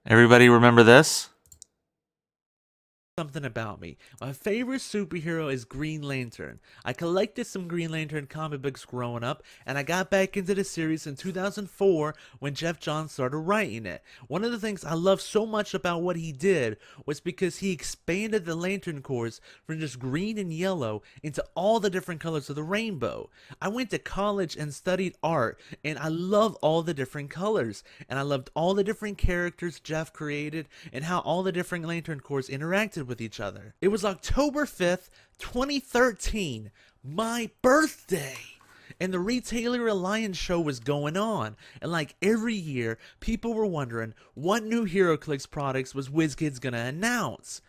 Everybody remember this? Something about me. My favorite superhero is Green Lantern. I collected some Green Lantern comic books growing up, and I got back into the series in 2004 when Jeff Johns started writing it. One of the things I love so much about what he did was because he expanded the Lantern Corps from just green and yellow into all the different colors of the rainbow. I went to college and studied art, and I love all the different colors, and I loved all the different characters Jeff created and how all the different Lantern Corps interacted with each other. It was October 5th, 2013, my birthday. And the Retailer Alliance show was going on. And like every year, people were wondering what new Heroclix products was Wizkids gonna announce.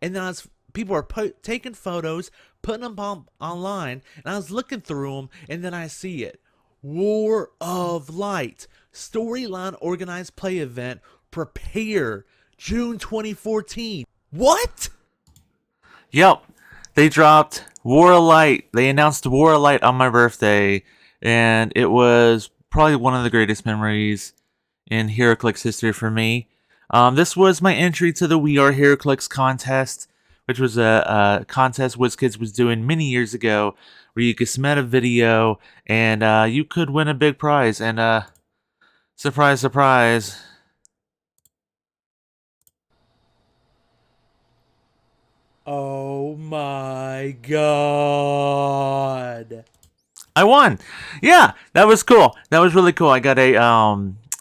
And then people were taking photos, putting them online, and I was looking through them, and then I see it. War of Light. Storyline organized play event. Prepare. June 2014. What? Yep. They dropped War of Light. They announced War of Light on my birthday, and it was probably one of the greatest memories in Heroclix history for me. This was my entry to the We Are Heroclix contest, which was a contest Wizkids was doing many years ago, where you could submit a video and you could win a big prize. And surprise, surprise, Oh my god. I won. Yeah, that was cool. That was really cool. I got a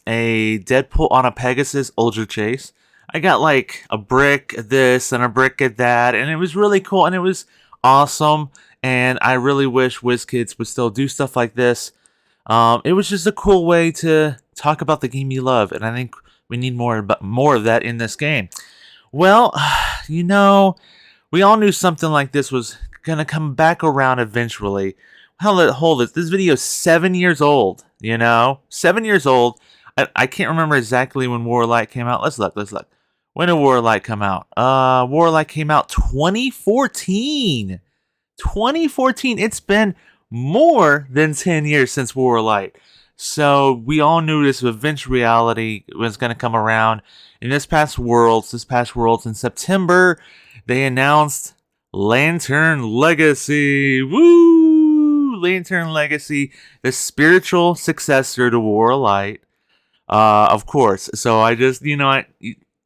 Deadpool on a Pegasus Ultra Chase. I got like a brick at this and a brick at that, and it was really cool and it was awesome. And I really wish WizKids would still do stuff like this. It was just a cool way to talk about the game you love, and I think we need more of that in this game. Well, you know, we all knew something like this was gonna come back around eventually. Hell, hold it. This video is 7 years old. 7 years old. I can't remember exactly when Warlight came out. Let's look. Let's look. When did Warlight come out? Warlight came out 2014. 2014. It's been more than 10 years since Warlight. So we all knew this eventual reality was going to come around. In this past Worlds in September, they announced Lantern Legacy. Woo! Lantern Legacy, the spiritual successor to War Light. Of course. So I just, a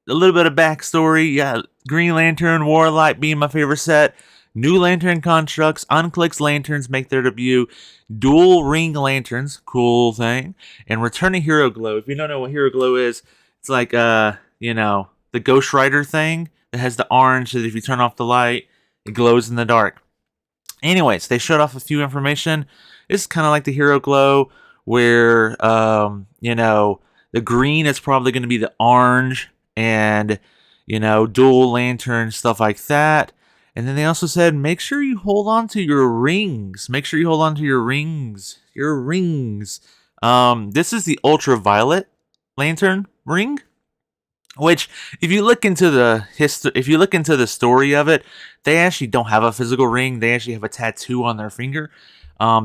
little bit of backstory. Yeah, Green Lantern, War Light being my favorite set. New lantern constructs, Unclick's lanterns make their debut. Dual ring lanterns, cool thing. And returning Hero Glow. If you don't know what Hero Glow is, it's like the Ghost Rider thing that has the orange that if you turn off the light, it glows in the dark. Anyways, they showed off a few information. It's kind of like the Hero Glow, where the green is probably going to be the orange, and dual lantern stuff like that. And then they also said, make sure you hold on to your rings. Make sure you hold on to your rings. Your rings. This is the ultraviolet lantern ring. Which, if you look into the story of it, they actually don't have a physical ring. They actually have a tattoo on their finger,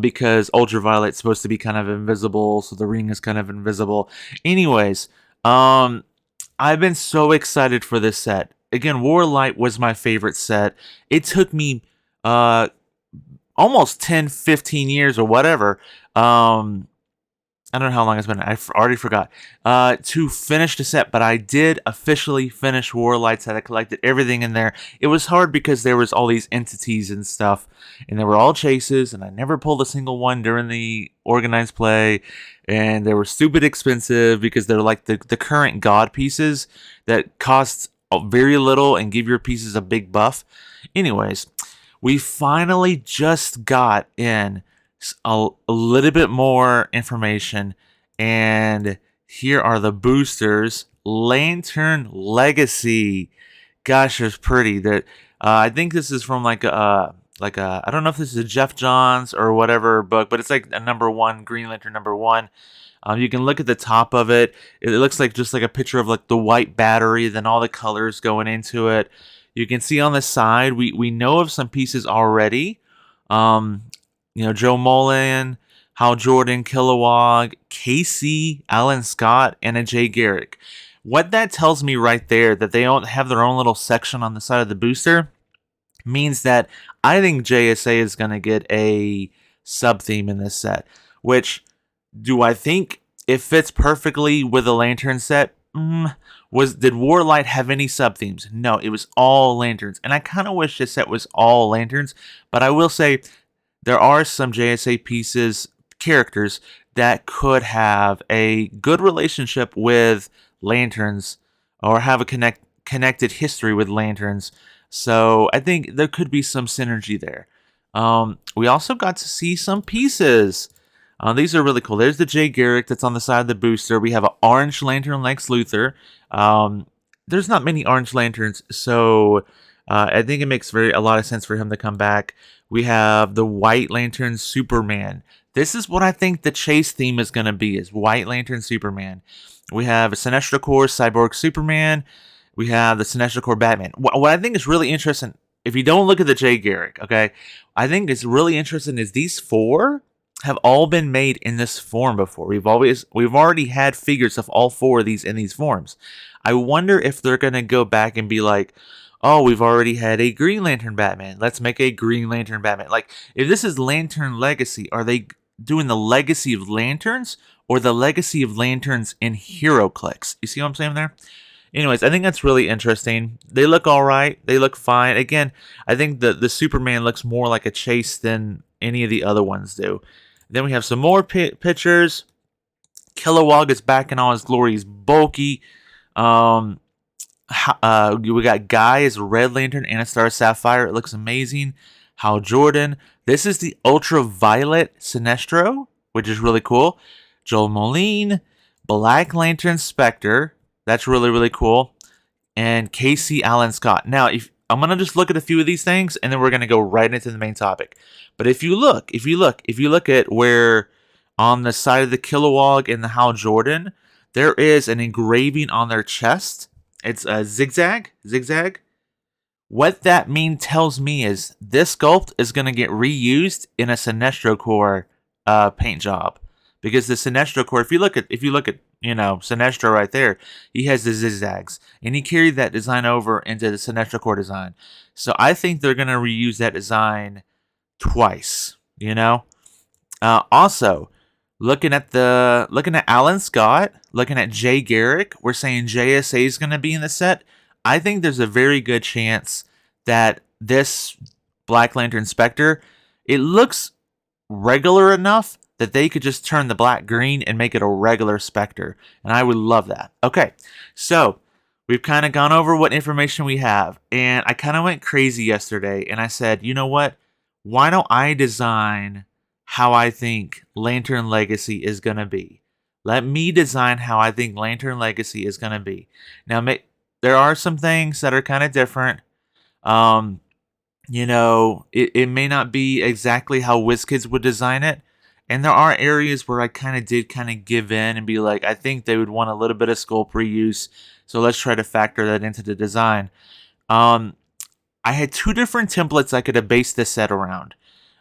because ultraviolet's supposed to be kind of invisible, so the ring is kind of invisible. Anyways, I've been so excited for this set. Again, Warlight was my favorite set. It took me almost 10, 15 years or whatever. I don't know how long it's been. I already forgot to finish the set, but I did officially finish Warlight set. I collected everything in there. It was hard because there was all these entities and stuff, and they were all chases, and I never pulled a single one during the organized play, and they were stupid expensive because they're like the current god pieces that cost very little and give your pieces a big buff. Anyways, we finally just got in a little bit more information, and here are the boosters. Lantern Legacy. Gosh, it's pretty. That I think this is from like a I don't know if this is a Jeff Johns or whatever book, but it's like a number one, Green Lantern number one. You can look at the top of it. It looks like just like a picture of like the white battery, then all the colors going into it. You can see on the side, we know of some pieces already. Um, Joe Mullen, Hal Jordan, Kilowog, Casey, Alan Scott, and a Jay Garrick. What that tells me right there, that they don't have their own little section on the side of the booster, means that I think JSA is going to get a sub theme in this set. Which, do I think it fits perfectly with the lantern set? Did Warlight have any sub themes? No, it was all lanterns, and I kind of wish this set was all lanterns. But I will say there are some JSA pieces, characters that could have a good relationship with lanterns or have a connected history with lanterns. So I think there could be some synergy there. We also got to see some pieces. These are really cool. There's the Jay Garrick that's on the side of the booster. We have an orange lantern Lex Luthor. There's not many orange lanterns, so I think it makes a lot of sense for him to come back. We have the White Lantern Superman. This is what I think the chase theme is going to be, is White Lantern Superman. We have a Sinestro Corps Cyborg Superman. We have the Sinestro Corps Batman. What I think is really interesting, if you don't look at the Jay Garrick, okay, I think it's really interesting is these four have all been made in this form before. We've already had figures of all four of these in these forms. I wonder if they're going to go back and be like, oh, we've already had a Green Lantern Batman. Let's make a Green Lantern Batman. Like, if this is Lantern Legacy, are they doing the Legacy of Lanterns or the Legacy of Lanterns in Heroclix? You see what I'm saying there? Anyways, I think that's really interesting. They look all right. They look fine. Again, I think the Superman looks more like a chase than any of the other ones do. Then we have some more pictures. Kilowog is back in all his glory. He's bulky. We got Guy as Red Lantern and a Star Sapphire. It looks amazing. Hal Jordan. This is the Ultraviolet Sinestro, which is really cool. Joel Moline. Black Lantern Spectre. That's really, really cool. And Casey Allen Scott. Now, I'm going to just look at a few of these things, and then we're going to go right into the main topic. But if you look at where on the side of the Kilowog and the Hal Jordan, there is an engraving on their chest. It's a zigzag. What that tells me is this sculpt is going to get reused in a Sinestro Corps paint job, because the Sinestro Corps, if you look at Sinestro right there, he has the zigzags, and he carried that design over into the Sinestro Corps design. So I think they're going to reuse that design twice. Also, looking at Alan Scott, looking at Jay Garrick, we're saying JSA is going to be in the set. I think there's a very good chance that this Black Lantern Spectre, it looks regular enough that they could just turn the black green and make it a regular Spectre. And I would love that. Okay, so we've kind of gone over what information we have. And I kind of went crazy yesterday. And I said, you know what? Why don't I design how I think Lantern Legacy is going to be? Let me design how I think Lantern Legacy is going to be. Now, there are some things that are kind of different. It may not be exactly how Wizkids would design it. And there are areas where I kind of give in and be like, I think they would want a little bit of sculpt reuse. So let's try to factor that into the design. I had two different templates I could have based this set around.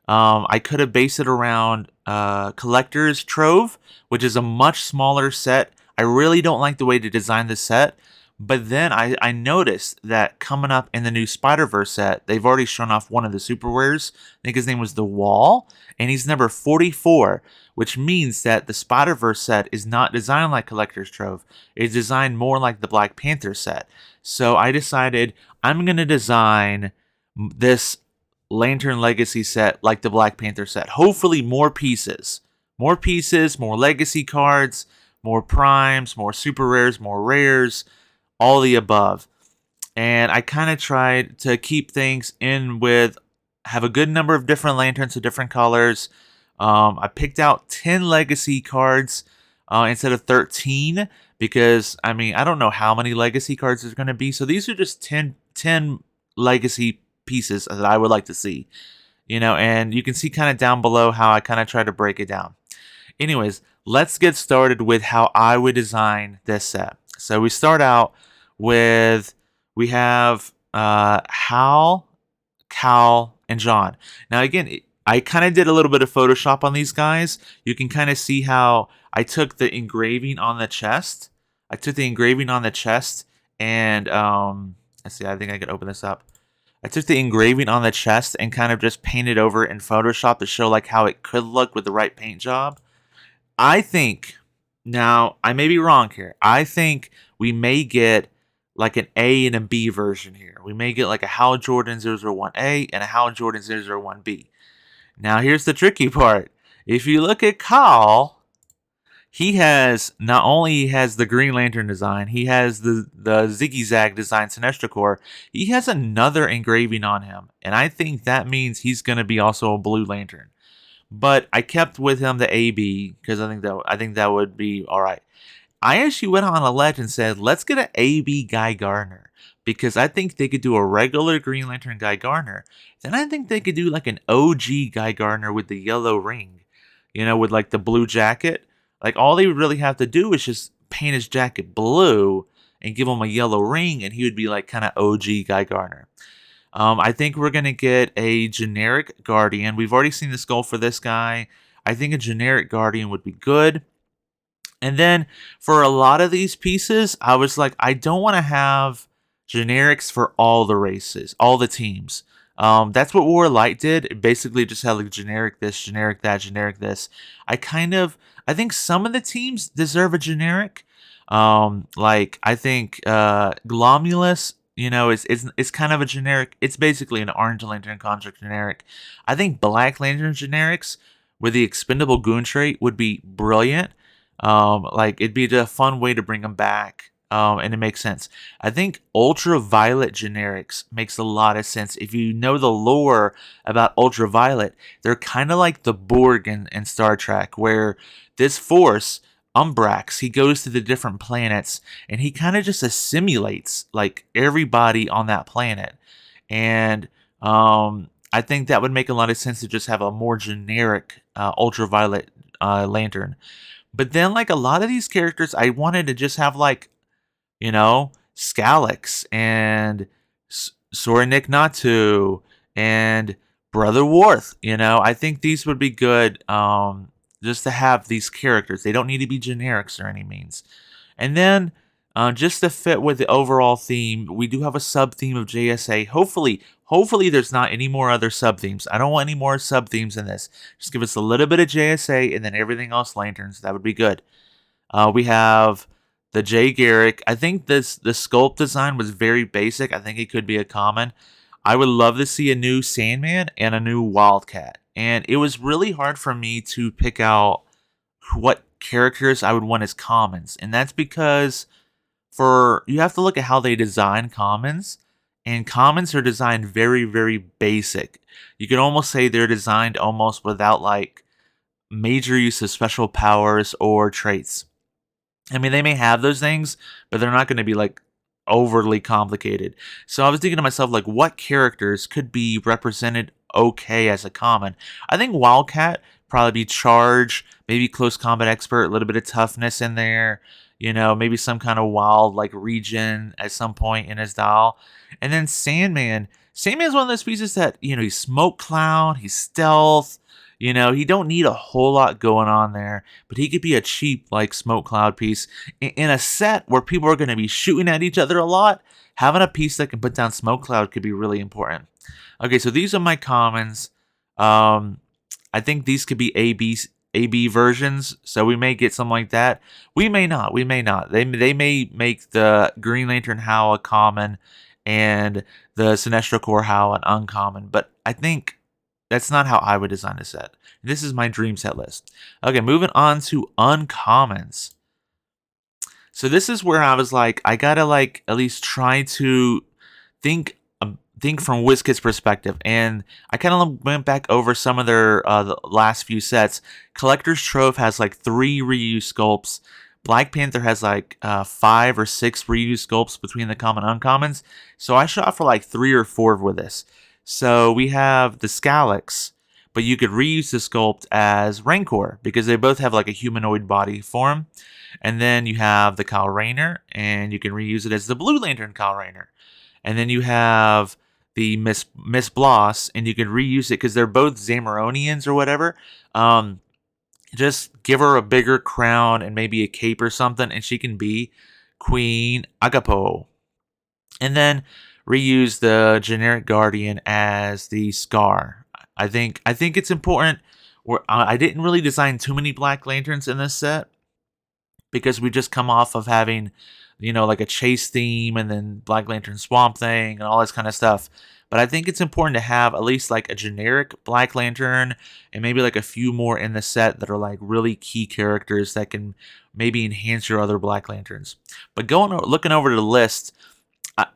I could have based it around Collector's Trove, which is a much smaller set. I really don't like the way to design this set. But then I noticed that coming up in the new Spider-Verse set, they've already shown off one of the super rares. I think his name was The Wall, and he's number 44, which means that the Spider-Verse set is not designed like Collector's Trove. It's designed more like the Black Panther set. So I decided I'm going to design this Lantern Legacy set like the Black Panther set. Hopefully more pieces, more legacy cards, more primes, more super rares, more rares, all the above. And I kind of tried to keep things in with, have a good number of different lanterns of different colors. I picked out 10 legacy cards instead of 13 because, I don't know how many legacy cards there's going to be. So these are just 10 legacy pieces that I would like to see. And you can see kind of down below how I kind of try to break it down. Anyways, let's get started with how I would design this set. So we start out with, we have Hal, Cal, and John. Now again, I kind of did a little bit of Photoshop on these guys. You can kind of see how I took the engraving on the chest. I took the engraving on the chest and let's see, I think I could open this up. I took the engraving on the chest and kind of just painted over it in Photoshop to show like how it could look with the right paint job. I think now I may be wrong here. I think we may get like an A and a B version here. We may get like a Hal Jordan 001A and a Hal Jordan 001B. Now here's the tricky part. If you look at Kyle, he has not only has the Green Lantern design, he has the Ziggy Zag design Sinestro Corps. He has another engraving on him, and I think that means he's going to be also a Blue Lantern. But I kept with him the AB because I think that would be all right. I actually went on a ledge and said, let's get an AB Guy Gardner because I think they could do a regular Green Lantern Guy Gardner. Then I think they could do like an OG Guy Gardner with the yellow ring, with like the blue jacket. Like all they would really have to do is just paint his jacket blue and give him a yellow ring, and he would be like kind of OG Guy Gardner. I think we're going to get a generic Guardian. We've already seen the skull for this guy. I think a generic Guardian would be good. And then for a lot of these pieces, I was like, I don't want to have generics for all the races, all the teams. That's what War Light did. It basically just had like generic this, generic that, generic this. I think some of the teams deserve a generic. I think Glomulus, is kind of a generic. It's basically an Orange Lantern contract generic. I think Black Lantern generics with the expendable goon trait would be brilliant. It'd be a fun way to bring them back. And it makes sense. I think ultraviolet generics makes a lot of sense. If you know the lore about ultraviolet, they're kind of like the Borg in Star Trek, where this force, Umbrax, he goes to the different planets and he kind of just assimilates like everybody on that planet. And I think that would make a lot of sense to just have a more generic ultraviolet lantern. But then, like a lot of these characters, I wanted to just have like, Scalix and Soranik Natu and Brother Worth. I think these would be good just to have these characters. They don't need to be generics or any means. And then, just to fit with the overall theme, we do have a sub theme of JSA. Hopefully, there's not any more other sub themes. I don't want any more sub themes in this. Just give us a little bit of JSA and then everything else lanterns. That would be good. We have the Jay Garrick. I think the sculpt design was very basic. I think it could be a common. I would love to see a new Sandman and a new Wildcat. And it was really hard for me to pick out what characters I would want as commons. And that's because you have to look at how they design commons. And commons are designed very, very basic. You could almost say they're designed almost without like major use of special powers or traits. I mean, they may have those things, but they're not going to be like overly complicated. So I was thinking to myself, like, what characters could be represented okay as a common? I think Wildcat probably be charge, maybe close combat expert, a little bit of toughness in there. Maybe some kind of wild like region at some point in his dial. And then Sandman. Sandman's one of those pieces that, he's smoke cloud, he's stealth. He don't need a whole lot going on there, but he could be a cheap like smoke cloud piece in a set where people are going to be shooting at each other a lot. Having a piece that can put down smoke cloud could be really important. Okay, so these are my commons. I think these could be AB versions, so we may get something like that. We may not. They may make the Green Lantern Hal a common and the Sinestro Corps Hal an uncommon, but I think that's not how I would design a set. This is my dream set list. Okay, moving on to uncommons. So this is where I was like, I gotta like at least try to think from Wizkids' perspective, and I kind of went back over some of their the last few sets. Collector's Trove has like 3 reused sculpts. Black Panther has like 5 or 6 reused sculpts between the common and uncommons. So I shot for like 3 or 4 with this. So we have the Scalix, but you could reuse the sculpt as Rancor because they both have like a humanoid body form. And then you have the Kyle Rayner, and you can reuse it as the Blue Lantern Kyle Rayner. And then you have the Miss Bloss, and you can reuse it because they're both Zamaronians or whatever. Just give her a bigger crown and maybe a cape or something, and she can be, Queen Agapo. And then reuse the generic Guardian as the Scar. I think it's important. I didn't really design too many Black Lanterns in this set because we just come off of having, like a chase theme and then Black Lantern Swamp Thing and all this kind of stuff. But I think it's important to have at least like a generic Black Lantern and maybe like a few more in the set that are like really key characters that can maybe enhance your other Black Lanterns. But looking over the list,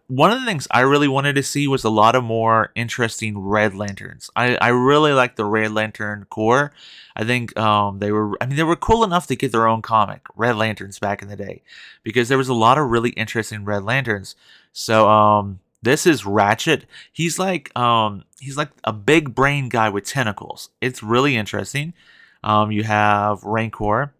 one of the things I really wanted to see was a lot of more interesting Red Lanterns. I really like the Red Lantern core. I think they were cool enough to get their own comic, Red Lanterns, back in the day, because there was a lot of really interesting Red Lanterns. So this is Ratchet. He's like a big brain guy with tentacles. It's really interesting. You have Rancor.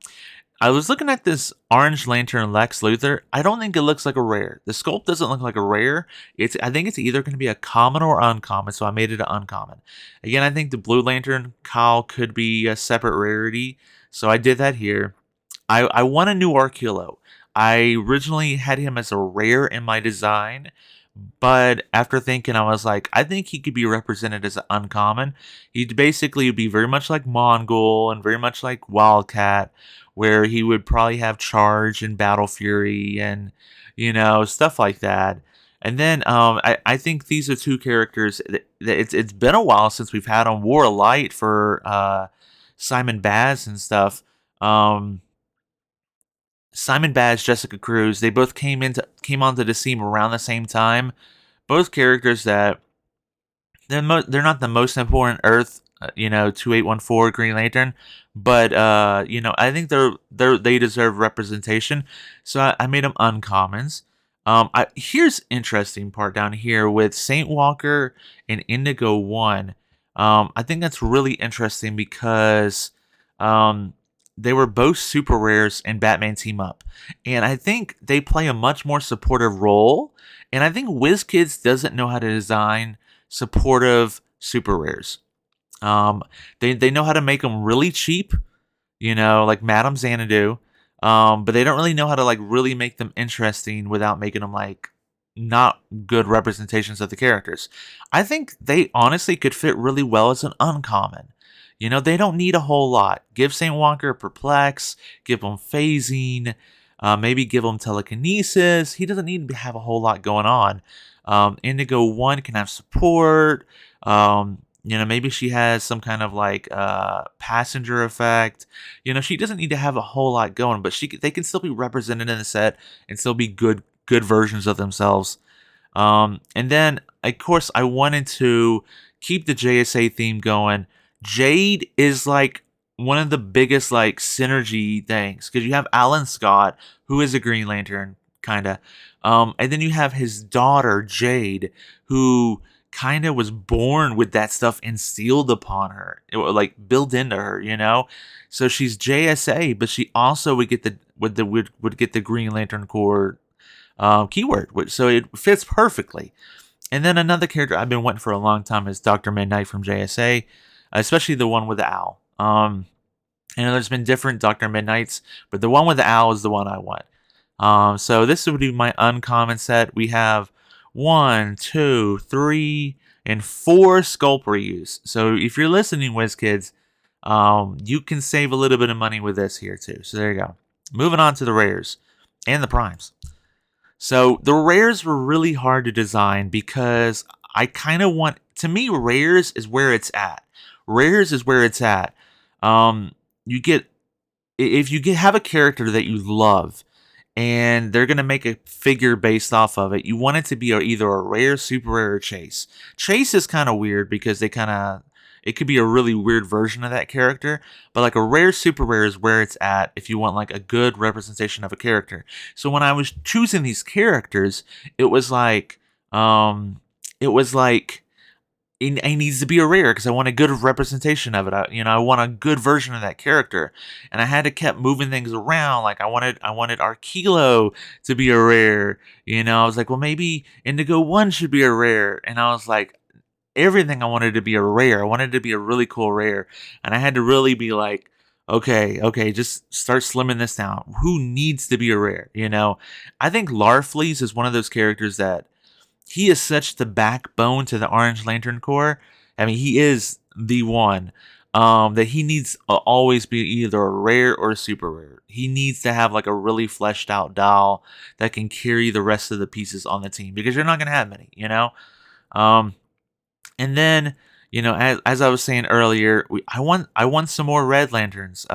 I was looking at this Orange Lantern Lex Luthor. I don't think it looks like a rare. The sculpt doesn't look like a rare. I think it's either going to be a common or uncommon, so I made it an uncommon. Again, I think the Blue Lantern Kyle could be a separate rarity, so I did that here. I want a new Arquillo. I originally had him as a rare in my design, but after thinking, I was like, I think he could be represented as an uncommon. He'd basically be very much like Mongol and very much like Wildcat, where he would probably have Charge and Battle Fury and, stuff like that. And then I think these are two characters that it's been a while since we've had on War of Light for Simon Baz and stuff. Simon Baz, Jessica Cruz, they both came onto the scene around the same time. Both characters that they're not the most important Earth, 2814 Green Lantern, but I think they deserve representation. So I made them uncommons. Here's interesting part down here with Saint Walker and Indigo One. I think that's really interesting because they were both super rares in Batman Team Up, and I think they play a much more supportive role. And I think WizKids doesn't know how to design supportive super rares. They know how to make them really cheap, like Madame Xanadu. But they don't really know how to like really make them interesting without making them like not good representations of the characters. I think they honestly could fit really well as an uncommon. They don't need a whole lot. Give Saint Walker Perplex, give him phasing, maybe give him telekinesis. He doesn't need to have a whole lot going on. Indigo One can have support. Maybe she has some kind of like passenger effect. She doesn't need to have a whole lot going, but they can still be represented in the set and still be good versions of themselves. And then of course I wanted to keep the JSA theme going. Jade is like one of the biggest like synergy things because you have Alan Scott, who is a Green Lantern, kind of, and then you have his daughter Jade, who kind of was born with that stuff instilled upon her, like built into her. So she's JSA, but she also would get the Green Lantern Corps keyword, so it fits perfectly. And then another character I've been wanting for a long time is Dr. Midnight from JSA, especially the one with the owl. I know there's been different Dr. Midnights, but the one with the owl is the one I want. So this would be my uncommon set. We have 1, 2, 3, and 4 sculpt reuse. So if you're listening, WizKids, you can save a little bit of money with this here too. So there you go. Moving on to the rares and the primes. So the rares were really hard to design because I kind of want, to me, rares is where it's at. Rares is where it's at. If you have a character that you love and they're going to make a figure based off of it, you want it to be either a rare, super rare, or chase. Chase is kind of weird because it could be a really weird version of that character, but like a rare, super rare is where it's at if you want like a good representation of a character. So when I was choosing these characters, it was like, it needs to be a rare because I want a good representation of it. I want a good version of that character, and I had to keep moving things around. Like I wanted Arquillo to be a rare. I was like, well, maybe Indigo One should be a rare, and I was like, everything I wanted to be a rare. I wanted to be a really cool rare, and I had to really be like, Okay, just start slimming this down. Who needs to be a rare? I think Larfleeze is one of those characters that he is such the backbone to the Orange Lantern Corps. I mean, he is the one that he needs always be either a rare or a super rare. He needs to have like a really fleshed out doll that can carry the rest of the pieces on the team because you're not going to have many. Um, and then, as I was saying earlier, I want some more Red Lanterns.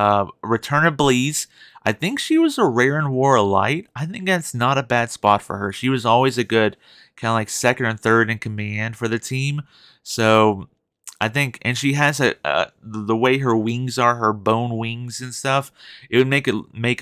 Return of Bleeze. I think she was a rare and wore a light. I think that's not a bad spot for her. She was always a good kind of like second and third in command for the team. So I think, and she has the way her wings are, her bone wings and stuff. It would make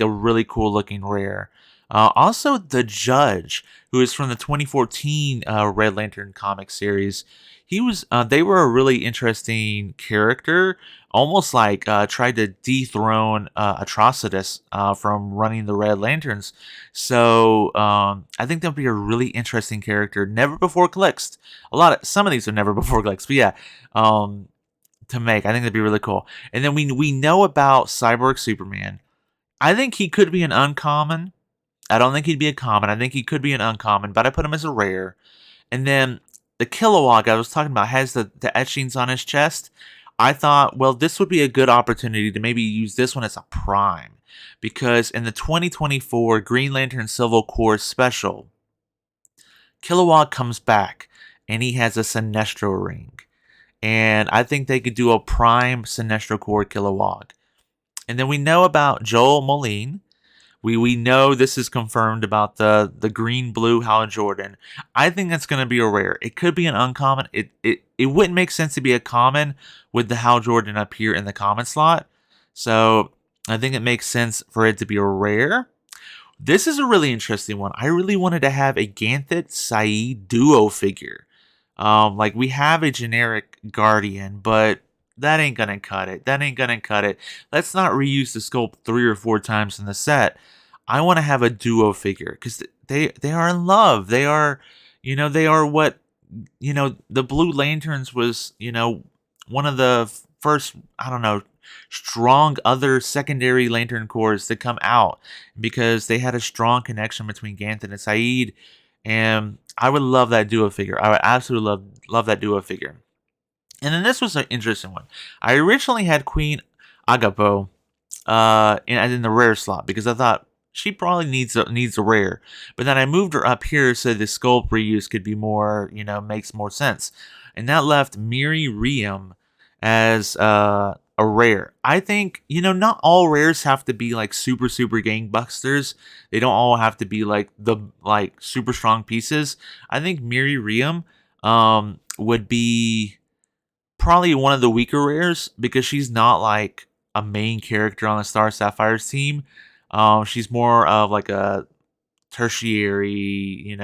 a really cool looking rare. Also, the Judge, who is from the 2014 Red Lantern comic series. They were a really interesting character, almost like tried to dethrone Atrocitus from running the Red Lanterns. So I think that would be a really interesting character, never before clixed. Some of these are never before clixed, but yeah, um, to make. I think that'd be really cool. And then we know about Cyborg Superman. I think he could be an uncommon. I don't think he'd be a common. I think he could be an uncommon, but I put him as a rare. And then the Kilowog I was talking about has the etchings on his chest. I thought, well, this would be a good opportunity to maybe use this one as a prime. Because in the 2024 Green Lantern Civil Corps special, Kilowog comes back and he has a Sinestro ring. And I think they could do a prime Sinestro Corps Kilowog. And then we know about Joel Moline. We know this is confirmed about the green blue Hal Jordan. I think that's going to be a rare. It could be an uncommon. It wouldn't make sense to be a common with the Hal Jordan up here in the common slot. So I think it makes sense for it to be a rare. This is a really interesting one. I really wanted to have a Ganthet Saeed duo figure. Like we have a generic Guardian, but that ain't gonna cut it. That ain't gonna cut it. Let's not reuse the sculpt 3 or 4 times in the set. I want to have a duo figure because they are in love. They are what the Blue Lanterns was. One of the first, I don't know, strong other secondary Lantern Corps to come out because they had a strong connection between Ganthet and Saeed, and I would love that duo figure. I would absolutely love that duo figure. And then this was an interesting one. I originally had Queen Agapo in the rare slot because I thought she probably needs a rare. But then I moved her up here so the sculpt reuse could be more, makes more sense. And that left Miri Riem as a rare. I think, not all rares have to be like super, super gangbusters. They don't all have to be like the super strong pieces. I think Miri Riem would be probably one of the weaker rares because she's not like a main character on the Star Sapphires team. She's more of like a tertiary,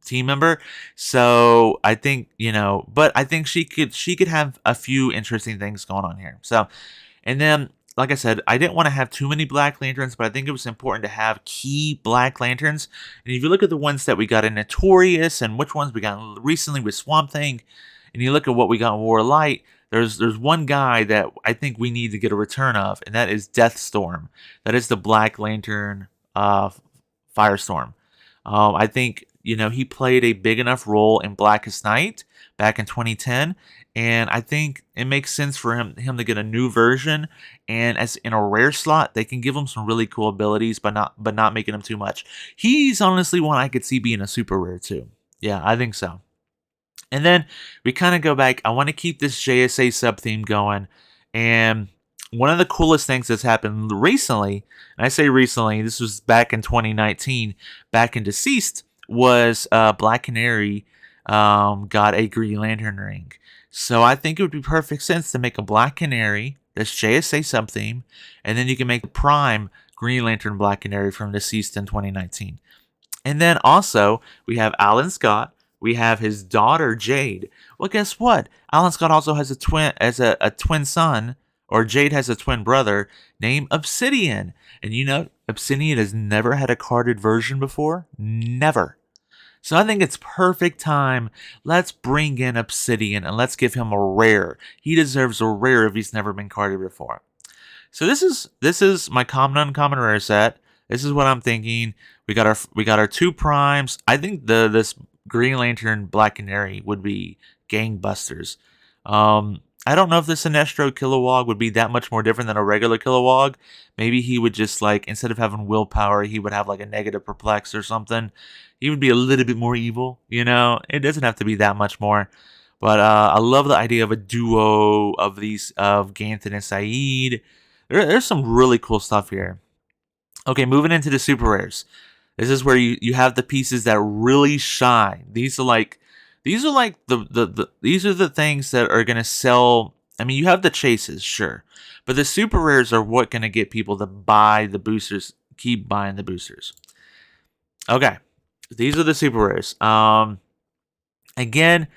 team member. So I think, but I think she could have a few interesting things going on here. So, and then like I said, I didn't want to have too many Black Lanterns, but I think it was important to have key Black Lanterns. And if you look at the ones that we got in Notorious and which ones we got recently with Swamp Thing, and you look at what we got in War of Light, there's one guy that I think we need to get a return of, and that is Deathstorm. That is the Black Lantern Firestorm. I think he played a big enough role in Blackest Night back in 2010, and I think it makes sense for him to get a new version. And as in a rare slot, they can give him some really cool abilities, but not making him too much. He's honestly one I could see being a super rare too. Yeah, I think so. And then we kind of go back. I want to keep this JSA sub theme going. And one of the coolest things that's happened recently, and I say recently, this was back in 2019, back in Deceased, was Black Canary got a Green Lantern ring. So I think it would be perfect sense to make a Black Canary that's JSA sub theme, and then you can make the Prime Green Lantern Black Canary from Deceased in 2019. And then also, we have Alan Scott. We have his daughter Jade. Well, guess what? Alan Scott also has a twin son, or Jade has a twin brother named Obsidian. And Obsidian has never had a carded version before. Never. So I think it's perfect time. Let's bring in Obsidian and let's give him a rare. He deserves a rare if he's never been carded before. So this is my common uncommon rare set. This is what I'm thinking. We got our two primes. I think the this Green Lantern Black Canary would be gangbusters. I don't know if the Sinestro Kilowog would be that much more different than a regular Kilowog. Maybe he would just like instead of having willpower, he would have like a negative perplex or something. He would be a little bit more evil, you know. It doesn't have to be that much more. But I love the idea of a duo of these of Ganthan and Saeed. There's some really cool stuff here. Okay, moving into the super rares. This is where you have the pieces that really shine. These are like these are the things that are gonna sell. I mean, you have the chases, sure, but the super rares are what gonna get people to buy the boosters, keep buying the boosters. Okay, these are the super rares. Again,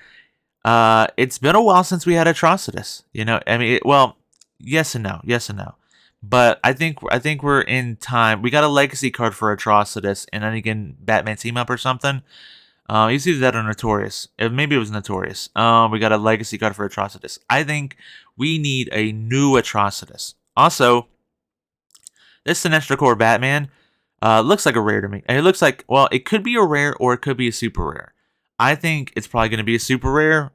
it's been a while since we had Atrocitus. You know, I mean, well, yes and no, yes and no. But I think we're in time. We got a legacy card for Atrocitus, and then again, Batman team up or something. It's either that or Notorious. Maybe it was Notorious. We got a legacy card for Atrocitus. I think we need a new Atrocitus. Also, this Sinestro Core Batman looks like a rare to me. And it looks like, well, it could be a rare or it could be a super rare. I think it's probably going to be a super rare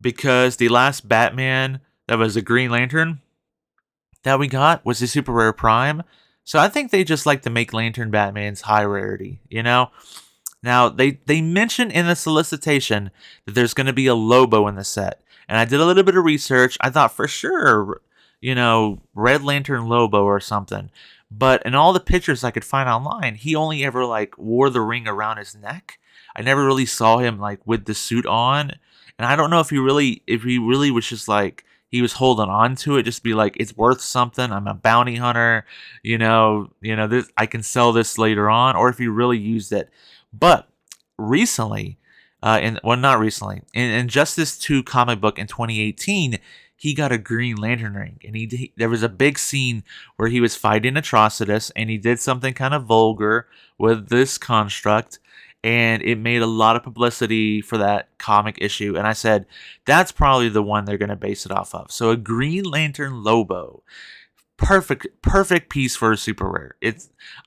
because the last Batman that was a Green Lantern that we got was a super rare prime. So I think they just like to make Lantern Batmans high rarity, you know? Now, they mention in the solicitation that there's going to be a Lobo in the set. And I did a little bit of research. I thought for sure, you know, Red Lantern Lobo or something. But in all the pictures I could find online, he only ever like wore the ring around his neck. I never really saw him like with the suit on. And I don't know if he really was just like he was holding on to it, just be like, it's worth something. I'm a bounty hunter, this I can sell this later on, or if he really used it. But recently, not recently, in Injustice 2 comic book in 2018, he got a Green Lantern ring, and there was a big scene where he was fighting Atrocitus, and he did something kind of vulgar with this construct, and it made a lot of publicity for that comic issue. And I said, that's probably the one they're going to base it off of. So a Green Lantern Lobo. Perfect piece for a super rare.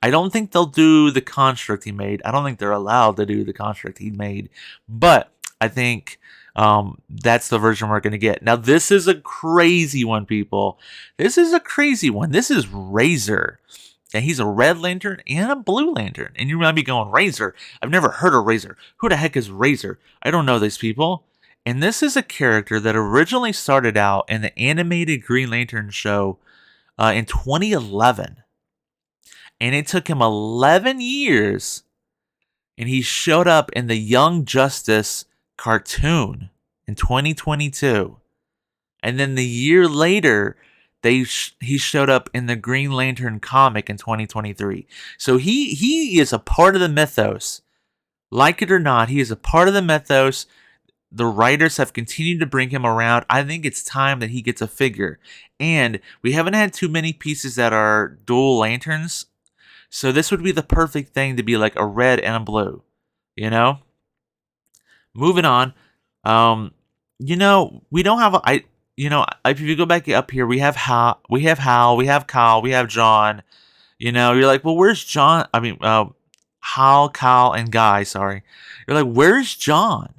I don't think they'll do the construct he made. I don't think they're allowed to do the construct he made. But I think that's the version we're going to get. Now, this is a crazy one, people. This is a crazy one. This is Razor. And he's a Red Lantern and a Blue Lantern. And you might be going, Razor? I've never heard of Razor. Who the heck is Razor? I don't know these people. And this is a character that originally started out in the animated Green Lantern show in 2011. And it took him 11 years. And he showed up in the Young Justice cartoon in 2022. And then the year later, he showed up in the Green Lantern comic in 2023. So he is a part of the mythos. Like it or not, he is a part of the mythos. The writers have continued to bring him around. I think it's time that he gets a figure. And we haven't had too many pieces that are dual lanterns. So this would be the perfect thing to be like a red and a blue. You know? Moving on. We don't have if you go back up here, we have Hal, we have Kyle, we have John. You're like, well, where's John? I mean, Hal, Kyle, and Guy, sorry. You're like, where's John?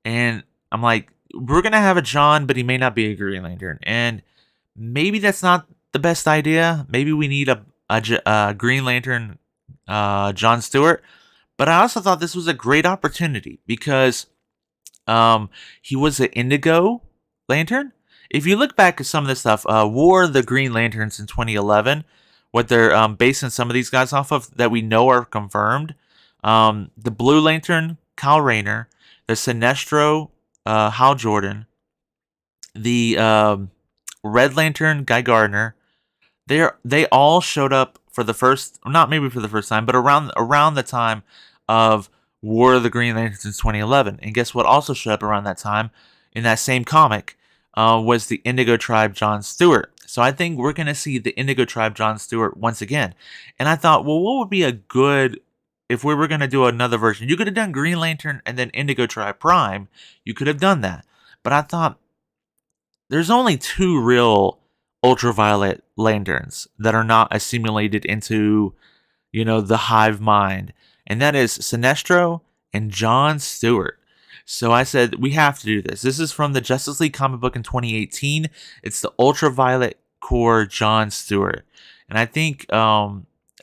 And I'm like, we're going to have a John, but he may not be a Green Lantern. And maybe that's not the best idea. Maybe we need a Green Lantern John Stewart. But I also thought this was a great opportunity because he was an Indigo Lantern. If you look back at some of this stuff, War of the Green Lanterns in 2011, what they're basing some of these guys off of that we know are confirmed. The Blue Lantern, Kyle Rayner. The Sinestro, Hal Jordan, the Red Lantern, Guy Gardner, they all showed up for the first, not maybe for the first time, but around the time of War of the Green Lanterns in 2011. And guess what also showed up around that time in that same comic was the Indigo Tribe John Stewart. So I think we're going to see the Indigo Tribe John Stewart once again. And I thought, well, what would be a good... If we were going to do another version, you could have done Green Lantern and then Indigo Tribe Prime. You could have done that. But I thought there's only two real ultraviolet lanterns that are not assimilated into, the hive mind. And that is Sinestro and John Stewart. So I said, we have to do this. This is from the Justice League comic book in 2018. It's the Ultraviolet Core John Stewart. And I think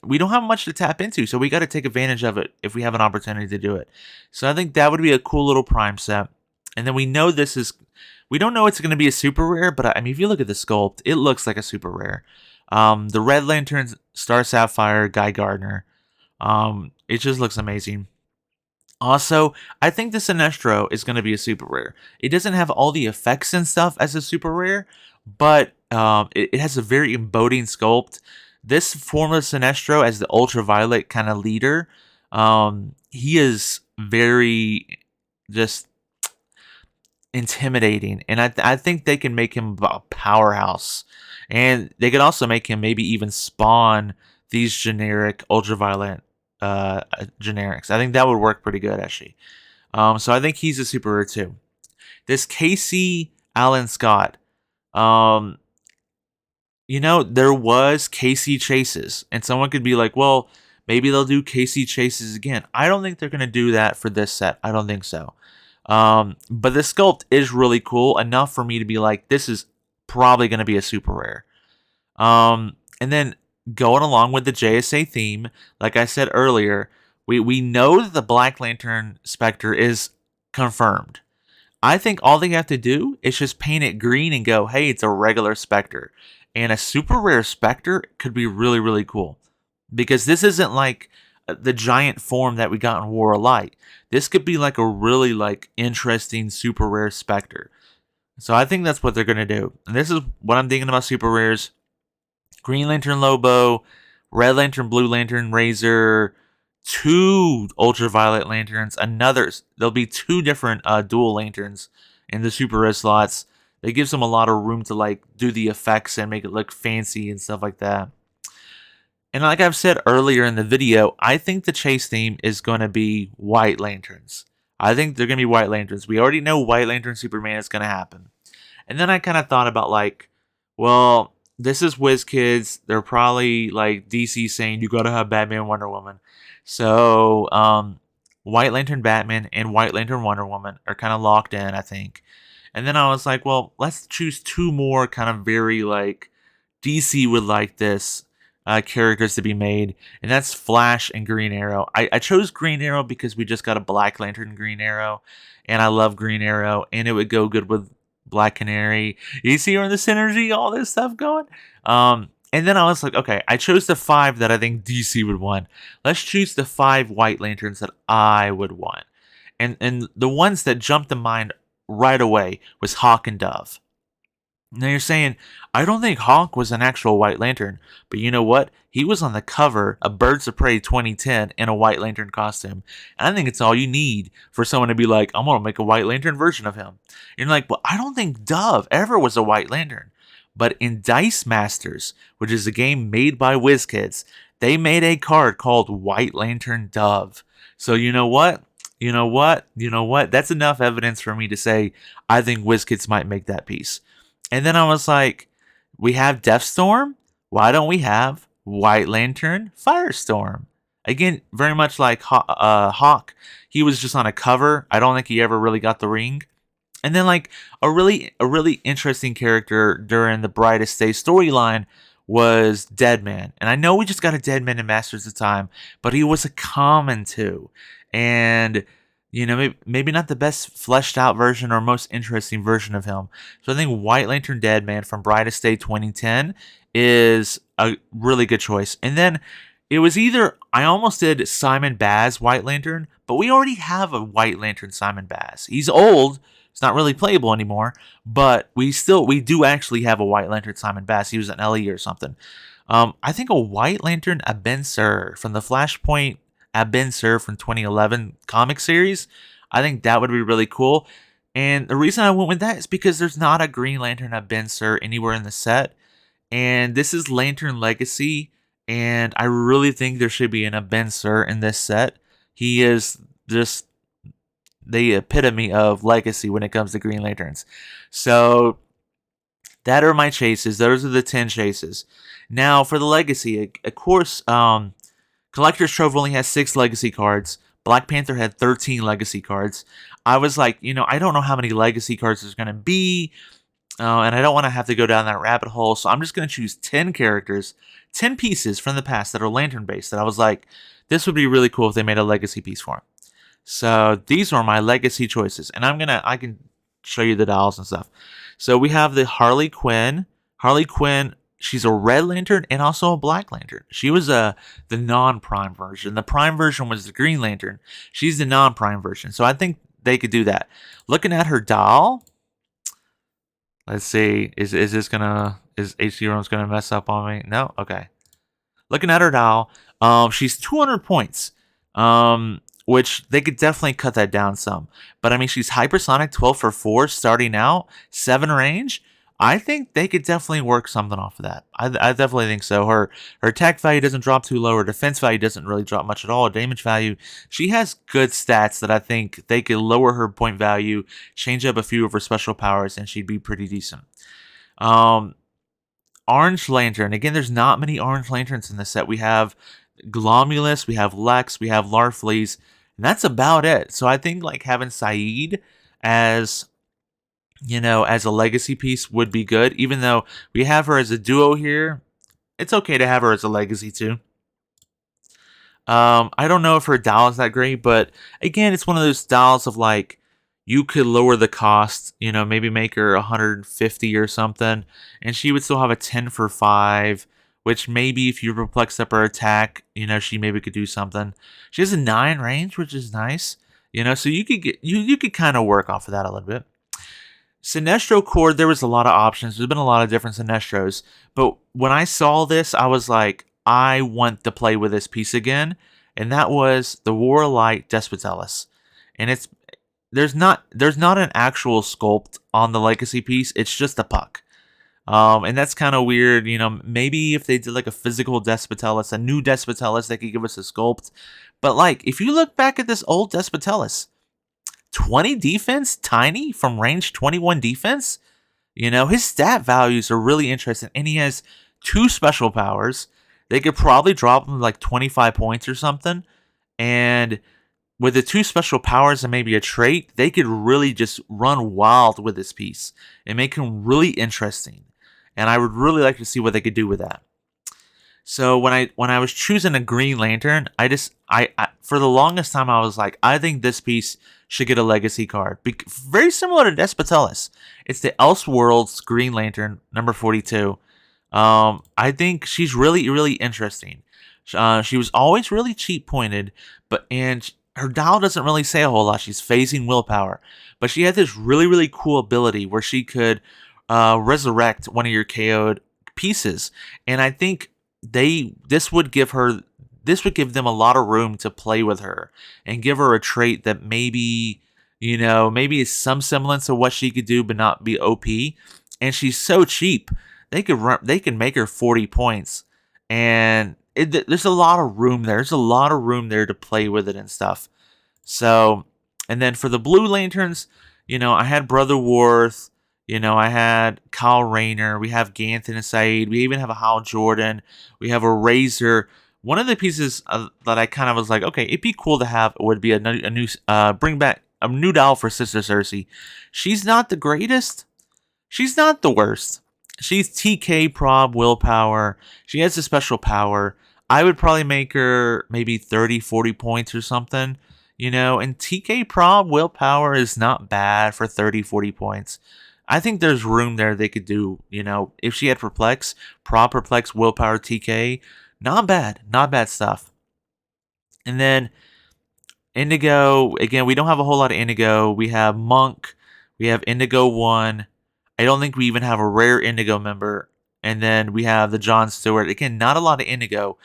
we don't have much to tap into, so we got to take advantage of it if we have an opportunity to do it. So I think that would be a cool little Prime set. And then we don't know it's going to be a super rare, but I mean, if you look at the sculpt, it looks like a super rare. The Red Lanterns, Star Sapphire, Guy Gardner. It just looks amazing. Also, I think the Sinestro is going to be a super rare. It doesn't have all the effects and stuff as a super rare, but it has a very embodying sculpt. This form of Sinestro as the ultraviolet kind of leader, he is very just intimidating, and I think they can make him a powerhouse, and they could also make him maybe even spawn these generic ultraviolet generics. I think that would work pretty good actually. So I think he's a super rare too. This Casey Allen Scott, there was Casey chases, and someone could be like, well, maybe they'll do Casey chases again. I don't think they're gonna do that for this set. I don't think so. But the sculpt is really cool enough for me to be like, this is probably going to be a super rare. And then going along with the JSA theme, like I said earlier, we know that the Black Lantern Spectre is confirmed. I think all they have to do is just paint it green and go, hey, it's a regular Spectre. And a super rare Spectre could be really, really cool. Because this isn't like the giant form that we got in War of Light. This could be like a really interesting super rare Spectre. So I think that's what they're gonna do. And this is what I'm thinking about super rares: Green Lantern Lobo, Red Lantern, Blue Lantern, Razor, 2 Ultraviolet Lanterns. There'll be 2 different dual lanterns in the super rare slots. It gives them a lot of room to do the effects and make it look fancy and stuff like that. And like I've said earlier in the video, I think the chase theme is going to be White Lanterns. I think they're going to be White Lanterns. We already know White Lantern Superman is going to happen. And then I kind of thought about well, this is Wizkids. They're probably DC saying you got to have Batman, Wonder Woman. So White Lantern Batman and White Lantern Wonder Woman are kind of locked in, I think. And then I was like, well, let's choose 2 more kind of very DC would like this characters to be made, and that's Flash and Green Arrow. I chose Green Arrow because we just got a Black Lantern Green Arrow, and I love Green Arrow, and it would go good with Black Canary. You see where the synergy, all this stuff going? And then I was like, okay, I chose the 5 that I think DC would want. Let's choose the 5 White Lanterns that I would want. And the ones that jumped to mind right away was Hawk and Dove. Now you're saying, I don't think Hawk was an actual White Lantern, but you know what? He was on the cover of Birds of Prey 2010 in a White Lantern costume. And I think it's all you need for someone to be like, I'm going to make a White Lantern version of him. And you're like, well, I don't think Dove ever was a White Lantern. But in Dice Masters, which is a game made by Wizkids, they made a card called White Lantern Dove. So you know what? That's enough evidence for me to say I think Wizkids might make that piece. And then I was like, we have Deathstorm. Why don't we have White Lantern Firestorm? Again, very much like Hawk. He was just on a cover. I don't think he ever really got the ring. And then a really interesting character during the Brightest Day storyline was Deadman. And I know we just got a Deadman in Masters of Time, but he was a common too. And maybe not the best fleshed out version or most interesting version of him. So I think White Lantern Deadman from Brightest Day 2010 is a really good choice. And then it was either, I almost did Simon Baz White Lantern, but we already have a White Lantern Simon Baz. He's old. It's not really playable anymore, but we do actually have a White Lantern Simon Baz. He was an LE or something. I think a White Lantern Abin Sur from the Flashpoint Abin Sur from 2011 comic series. I think that would be really cool. And the reason I went with that is because there's not a Green Lantern Abin Sur anywhere in the set. And this is Lantern Legacy. And I really think there should be an Abin Sur in this set. He is just the epitome of legacy when it comes to Green Lanterns. So That are my chases. Those are the 10 chases. Now for the legacy, of course, Collector's Trove only has 6 legacy cards. Black Panther had 13 legacy cards. I was like, I don't know how many legacy cards there's going to be, and I don't want to have to go down that rabbit hole, so I'm just going to choose 10 characters, 10 pieces from the past that are lantern based that I was like, this would be really cool if they made a legacy piece for them. So these are my legacy choices, and I can show you the dolls and stuff. So we have the Harley Quinn. Harley Quinn, she's a red lantern and also a black lantern. She was the non-prime version. The prime version was the green lantern. She's the non-prime version. So I think they could do that. Looking at her doll, let's see. Is HD Rome's gonna mess up on me? No? Okay. Looking at her doll, she's 200 points. Which they could definitely cut that down some. But I mean, she's hypersonic 12 for 4 starting out, 7 range. I think they could definitely work something off of that. I definitely think so. Her attack value doesn't drop too low. Her defense value doesn't really drop much at all. Her damage value, she has good stats that I think they could lower her point value, change up a few of her special powers, and she'd be pretty decent. Orange Lantern. Again, there's not many Orange Lanterns in this set. We have Glomulus, we have Lex, we have Larfleeze, and that's about it. So I think like having Saeed as as a legacy piece would be good. Even though we have her as a duo here, it's okay to have her as a legacy too. I don't know if her doll is that great, but again, it's one of those dolls of like you could lower the cost, maybe make her 150 or something, and she would still have a 10 for 5. Which maybe if you perplex up her attack, she maybe could do something. She has a 9 range, which is nice. So you could get you could kind of work off of that a little bit. Sinestro Cord, there was a lot of options. There's been a lot of different Sinestros. But when I saw this, I was like, I want to play with this piece again. And that was the Warlight Despotellis. And there's not an actual sculpt on the legacy piece. It's just a puck. And that's kind of weird, maybe if they did like a physical Despotellis, a new Despotellis, they could give us a sculpt. But like, if you look back at this old Despotellis, 20 defense, tiny, from range 21 defense, his stat values are really interesting. And he has 2 special powers. They could probably drop him like 25 points or something. And with the 2 special powers and maybe a trait, they could really just run wild with this piece and make him really interesting. And I would really like to see what they could do with that. So when I was choosing a Green Lantern, I for the longest time I was like, I think this piece should get a legacy card. Very similar to Despotellis. It's the Elseworlds Green Lantern, number 42. I think she's really, really interesting. She was always really cheap pointed, and her dial doesn't really say a whole lot. She's phasing willpower, but she had this really, really cool ability where she could resurrect one of your KO'd pieces, and I think this would give them a lot of room to play with her and give her a trait that maybe is some semblance of what she could do, but not be OP. And she's so cheap, they can make her 40 points, and there's a lot of room there. There's a lot of room there to play with it and stuff. So, and then for the Blue Lanterns, I had Brother Worth. I had Kyle Rayner. We have Ganthan and Saeed. We even have a Hal Jordan. We have a Razor. One of the pieces that I kind of was like, okay, it'd be cool to have would be a new bring back a new doll for Sister Cersei. She's not the greatest. She's not the worst. She's TK prob willpower. She has a special power. I would probably make her maybe 30, 40 points or something. And TK prob willpower is not bad for 30, 40 points. I think there's room there they could do, if she had Perplex, willpower, TK, not bad stuff. And then Indigo, again, we don't have a whole lot of Indigo. We have Monk, we have Indigo 1. I don't think we even have a rare Indigo member. And then we have the John Stewart. Again, not a lot of Indigo,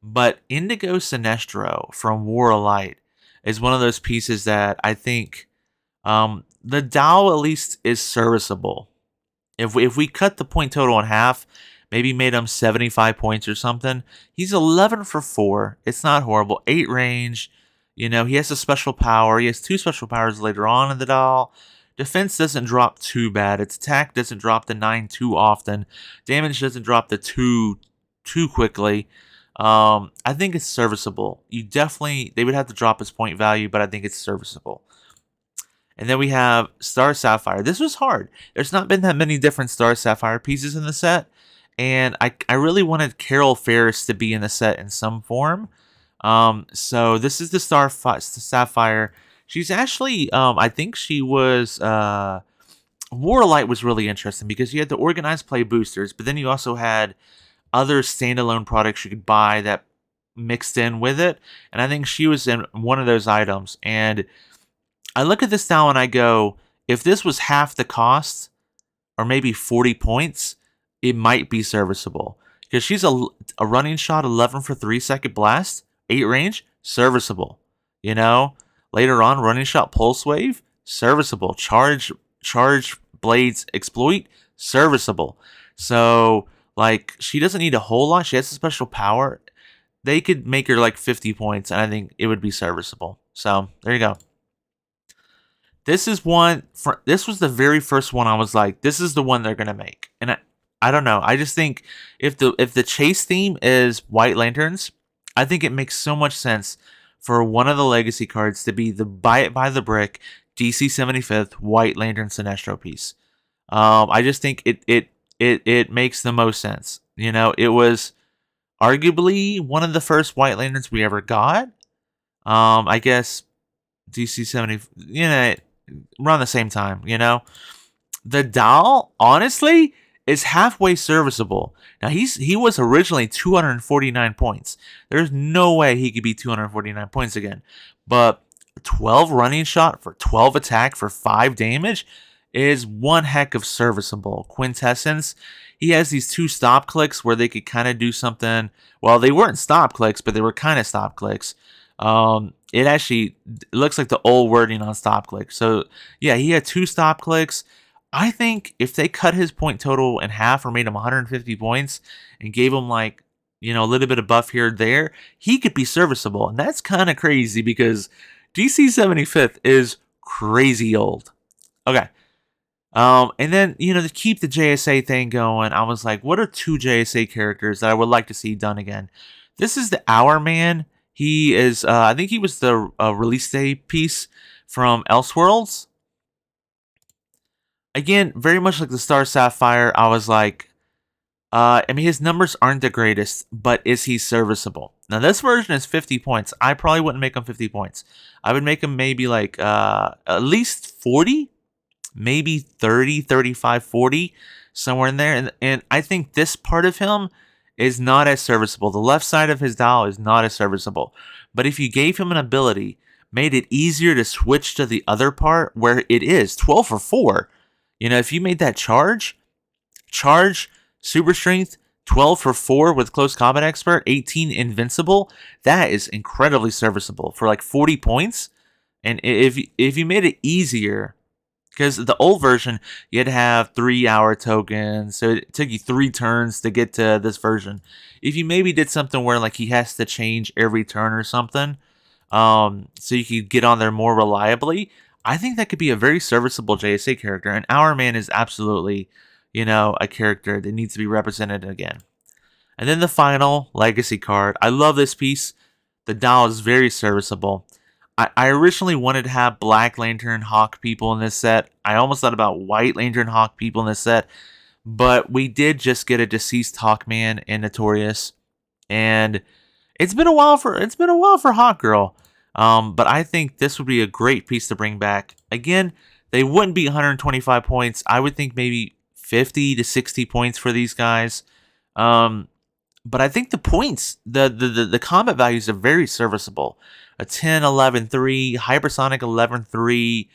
but Indigo Sinestro from War of Light is one of those pieces that I think the Dow at least is serviceable. If we cut the point total in half, maybe made him 75 points or something, he's 11 for 4. It's not horrible. 8 range. He has a special power. He has 2 special powers later on in the doll. Defense doesn't drop too bad. Its attack doesn't drop the 9 too often. Damage doesn't drop the 2 too quickly. I think it's serviceable. They would have to drop its point value, but I think it's serviceable. And then we have Star Sapphire. This was hard. There's not been that many different Star Sapphire pieces in the set, and I really wanted Carol Ferris to be in the set in some form. So this is the Sapphire. She's actually, I think she was, Warlight was really interesting because you had the organized play boosters, but then you also had other standalone products you could buy that mixed in with it. And I think she was in one of those items. And I look at this now and I go, if this was half the cost, or maybe 40 points, it might be serviceable. Because she's a running shot, 11 for 3-second blast, 8 range, serviceable. You know? Later on, running shot, pulse wave, serviceable. Charge blades, exploit, serviceable. So, like, she doesn't need a whole lot. She has a special power. They could make her like 50 points, and I think it would be serviceable. So, there you go. This was the very first one I was like, this is the one they're gonna make. And I don't know. I just think if the chase theme is White Lanterns, I think it makes so much sense for one of the legacy cards to be the buy it by the brick DC 75th White Lantern Sinestro piece. I just think it makes the most sense. You know, it was arguably one of the first White Lanterns we ever got. I guess DC 70, around the same time, The doll, honestly, is halfway serviceable. Now, he was originally 249 points. There's no way he could be 249 points again. But 12 running shot for 12 attack for 5 damage is one heck of serviceable. Quintessence, he has these 2 stop clicks where they could kind of do something. Well, they weren't stop clicks, but they were kind of stop clicks. It looks like the old wording on stop click. So yeah, he had 2 stop clicks. I think if they cut his point total in half or made him 150 points and gave him a little bit of buff here or there, he could be serviceable. And that's kind of crazy because DC 75th is crazy old. Okay. And then, to keep the JSA thing going, I was like, what are 2 JSA characters that I would like to see done again? This is the Hour Man. He is, I think he was the release day piece from Elseworlds. Again, very much like the Star Sapphire, I was like, his numbers aren't the greatest, but is he serviceable? Now, this version is 50 points. I probably wouldn't make him 50 points. I would make him maybe like at least 40, maybe 30, 35, 40, somewhere in there. And I think this part of him is not as serviceable. The left side of his dial is not as serviceable. But if you gave him an ability, made it easier to switch to the other part where it is 12 for 4. If you made that charge, super strength, 12 for 4 with close combat expert, 18 invincible, that is incredibly serviceable for like 40 points. And if you made it easier, because the old version, you had to have 3-hour tokens, so it took you 3 turns to get to this version. If you maybe did something where like he has to change every turn or something, so you could get on there more reliably, I think that could be a very serviceable JSA character. And Hour Man is absolutely, a character that needs to be represented again. And then the final legacy card. I love this piece. The doll is very serviceable. I originally wanted to have Black Lantern Hawk people in this set. I almost thought about White Lantern Hawk people in this set. But we did just get a deceased Hawkman in Notorious. And it's been a while for Hawk Girl. But I think this would be a great piece to bring back. Again, they wouldn't be 125 points. I would think maybe 50 to 60 points for these guys. But I think the points, the combat values are very serviceable. A 10, 11, 3, hypersonic 11, 3.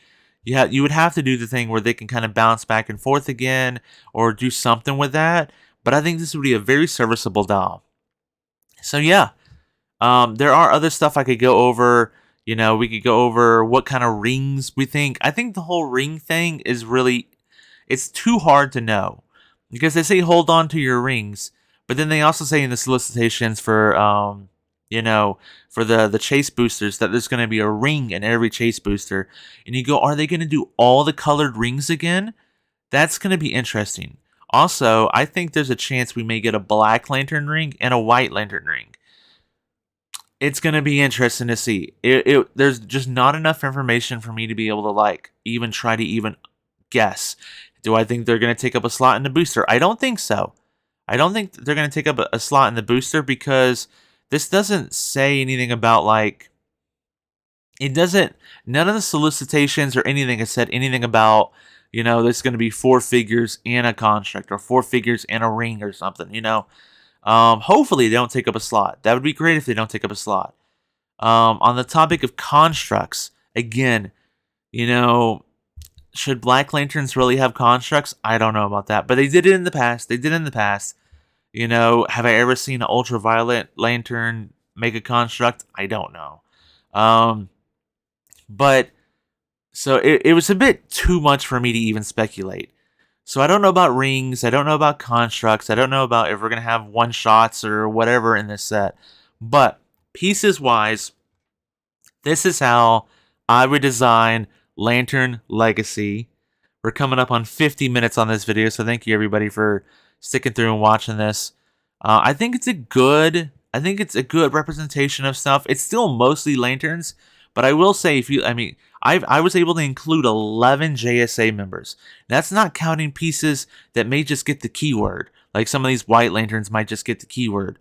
You would have to do the thing where they can kind of bounce back and forth again or do something with that. But I think this would be a very serviceable doll. So yeah. There are other stuff I could go over. We could go over what kind of rings we think. I think the whole ring thing is it's too hard to know. Because they say hold on to your rings. But then they also say in the solicitations for you know, for the chase boosters, that there's going to be a ring in every chase booster. And you go, are they going to do all the colored rings again? That's going to be interesting. Also, I think there's a chance we may get a black lantern ring and a white lantern ring. It's going to be interesting to see. There's just not enough information for me to be able to like even try to even guess. Do I think they're going to take up a slot in the booster? I don't think so. I don't think they're going to take up a slot in the booster because this doesn't say anything about like it doesn't. None of the solicitations or anything has said anything about there's going to be 4 figures and a construct or 4 figures and a ring or something. Hopefully they don't take up a slot. That would be great if they don't take up a slot. On the topic of constructs, again, should Black Lanterns really have constructs? I don't know about that, but they did it in the past. Have I ever seen an ultraviolet lantern make a construct? I don't know. But so it was a bit too much for me to even speculate. So I don't know about rings. I don't know about constructs. I don't know about if we're going to have one shots or whatever in this set. But pieces wise, this is how I would design Lantern Legacy. We're coming up on 50 minutes on this video, so thank you everybody for sticking through and watching this. I think it's a good representation of stuff. It's still mostly lanterns, but I will say I was able to include 11 JSA members. That's not counting pieces that may just get the keyword. Like some of these white lanterns might just get the keyword.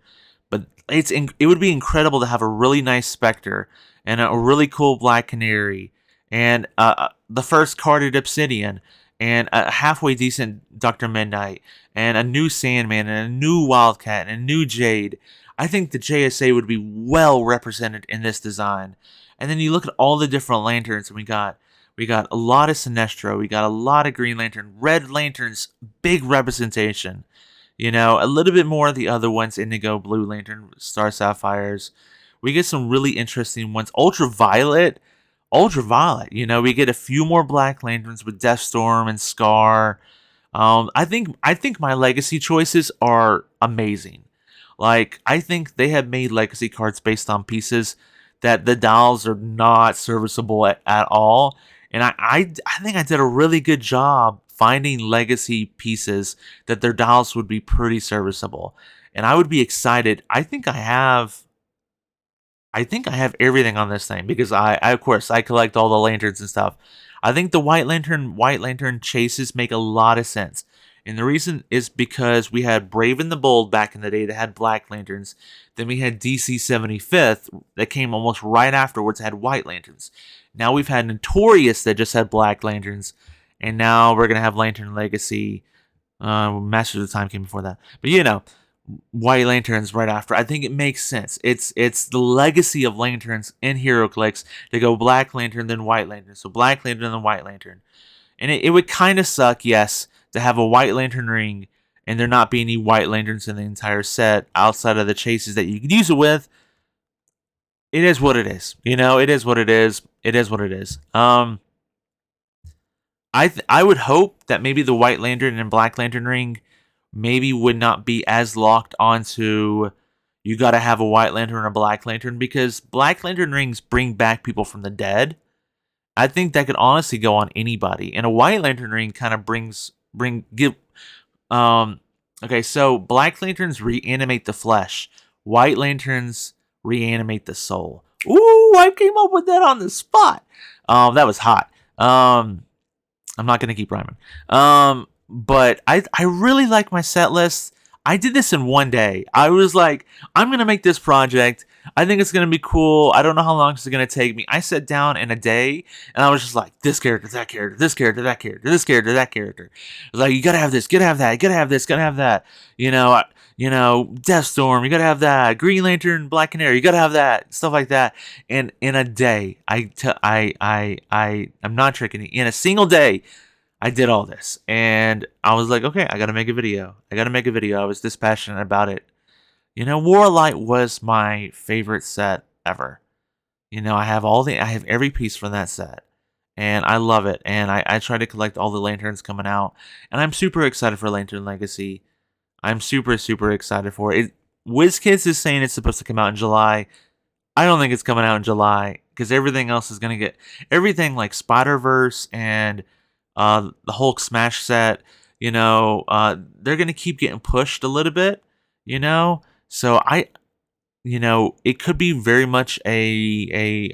But it would be incredible to have a really nice Spectre and a really cool Black Canary and the first carded Obsidian and a halfway decent Dr. Midnight and a new Sandman and a new Wildcat and a new Jade. I think the JSA would be well represented in this design. And then you look at all the different lanterns, and we got a lot of Sinestro, we got a lot of Green Lantern, Red Lanterns, big representation. A little bit more of the other ones, Indigo, Blue Lantern, Star Sapphires. We get some really interesting ones. Ultraviolet. We get a few more Black Lanterns with Deathstorm and Scar. I think my legacy choices are amazing. Like, I think they have made legacy cards based on pieces that the dolls are not serviceable at all. And I think I did a really good job finding legacy pieces that their dolls would be pretty serviceable. And I would be excited. I think I have everything on this thing because I of course I collect all the lanterns and stuff. I think the white lantern chases make a lot of sense. And the reason is because we had Brave and the Bold back in the day that had Black Lanterns. Then we had DC 75th that came almost right afterwards that had White Lanterns. Now we've had Notorious that just had Black Lanterns. And now we're going to have Lantern Legacy. Masters of Time came before that. But White Lanterns right after. I think it makes sense. It's the legacy of lanterns in Heroclix to go Black Lantern then White Lantern. So Black Lantern then White Lantern. And it would kind of suck, yes, to have a White Lantern ring and there not be any White Lanterns in the entire set outside of the chases that you could use it with. It is what it is. It is what it is. It is what it is. I would hope that maybe the White Lantern and Black Lantern ring maybe would not be as locked onto you got to have a White Lantern or a Black Lantern because Black Lantern rings bring back people from the dead. I think that could honestly go on anybody, and a White Lantern ring kind of okay, so Black Lanterns reanimate the flesh. White Lanterns reanimate the soul. Ooh, I came up with that on the spot. That was hot. I'm not gonna keep rhyming. But I really like my set list. I did this in one day. I was like, I'm gonna make this project. I think it's gonna be cool. I don't know how long it's gonna take me. I sat down in a day and I was just like, this character, that character, this character, that character, this character, that character. I was like, you gotta have this, gotta have that, you gotta have this, gotta have that. Deathstorm, you gotta have that. Green Lantern, Black Canary, you gotta have that. Stuff like that. And in a day, I'm not tricking you. In a single day, I did all this. And I was like, okay, I gotta make a video. I was this passionate about it. Warlight was my favorite set ever. I have every piece from that set. And I love it. And I try to collect all the lanterns coming out. And I'm super excited for Lantern Legacy. I'm super, super excited for it. Wizkids is saying it's supposed to come out in July. I don't think it's coming out in July because everything else is gonna get everything like Spider Verse and the Hulk Smash set. They're gonna keep getting pushed a little bit. So it could be very much a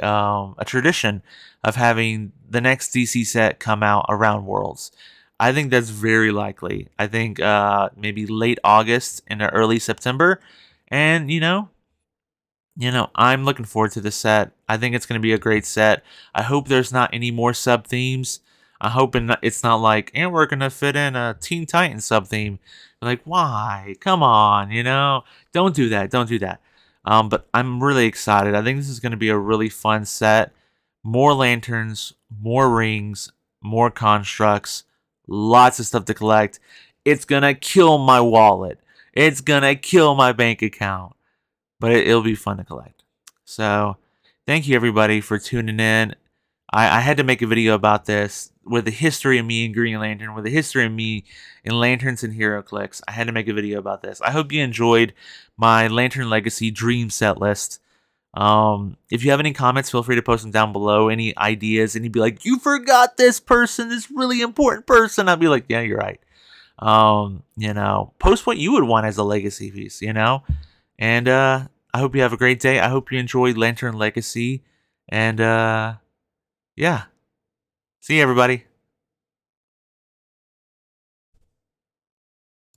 tradition of having the next DC set come out around Worlds. I think that's very likely. I think maybe late August into early September, and I'm looking forward to the set. I think it's going to be a great set. I hope there's not any more sub themes. I hope it's not like, and we're going to fit in a Teen Titans sub theme. Like, why? Come on, don't do that. Don't do that. But I'm really excited. I think this is going to be a really fun set. More lanterns, more rings, more constructs, lots of stuff to collect. It's going to kill my wallet. It's going to kill my bank account, but it'll be fun to collect. So, thank you everybody for tuning in. I had to make a video about this with the history of me and Green Lantern, with the history of me in Lanterns and Heroclix. I had to make a video about this. I hope you enjoyed my Lantern Legacy Dream set list. If you have any comments, feel free to post them down below. Any ideas, and you'd be like, you forgot this person, this really important person. I'd be like, yeah, you're right. Post what you would want as a legacy piece, And I hope you have a great day. I hope you enjoyed Lantern Legacy. And yeah. See you everybody.